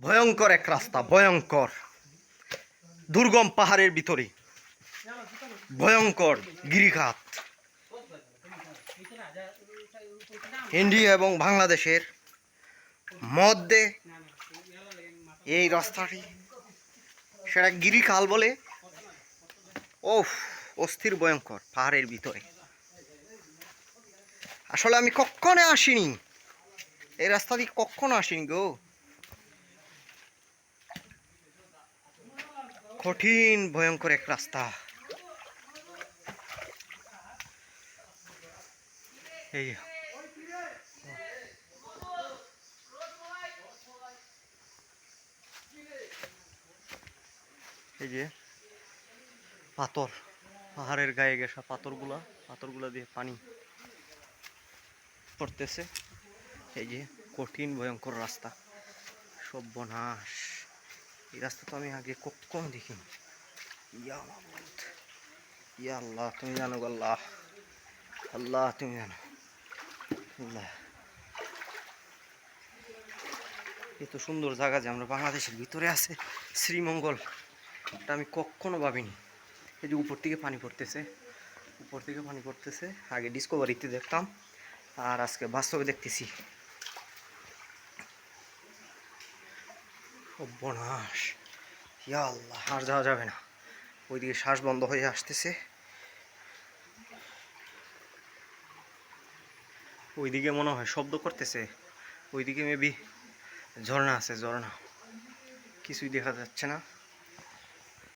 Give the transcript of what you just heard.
ভয়ঙ্কর এক রাস্তা, ভয়ঙ্কর দুর্গম পাহাড়ের ভিতরে ভয়ঙ্কর গিরিখাত। ইন্ডিয়া এবং বাংলাদেশের মধ্যে এই রাস্তাটি, সেটা গিরিখাল বলে। ওফ, অস্থির ভয়ঙ্কর পাহাড়ের ভিতরে। আসলে আমি কখনো আসিনি এই রাস্তা দিয়ে, কখনো আসিনি গো। কঠিন ভয়ঙ্কর এক রাস্তা। এই যে পাথর, পাহাড়ের গায়ে ঘেঁষা পাথরগুলা দিয়ে পানি পড়তেছে। এই যে কঠিন ভয়ঙ্কর রাস্তা, সর্বনাশ। এই রাস্তা তো আমি আগে কখনো দেখিনি। ইয়া মাবুদ, ইয়া আল্লাহ তুমি জানো, আল্লাহ আল্লাহ তুমি জানো। আল্লাহ, এত সুন্দর জায়গা যে আমরা বাংলাদেশের ভিতরে আছে, শ্রীমঙ্গল, এটা আমি কখনো ভাবিনি। এই যে উপর থেকে পানি পড়তেছে, উপর থেকে পানি পড়তেছে। আগে ডিসকভারিতে দেখতাম, আর আজকে বাস্তবে দেখতেছি। সর্বনাশ, ইয়া আল্লাহ, আর যাওয়া যাবে না। ওইদিকে শ্বাস বন্ধ হয়ে আসতেছে। ওইদিকে মনে হয় শব্দ করতেছে, ওইদিকে মেবি ঝর্ণা আছে, ঝর্ণা। কিছুই দেখা যাচ্ছে না।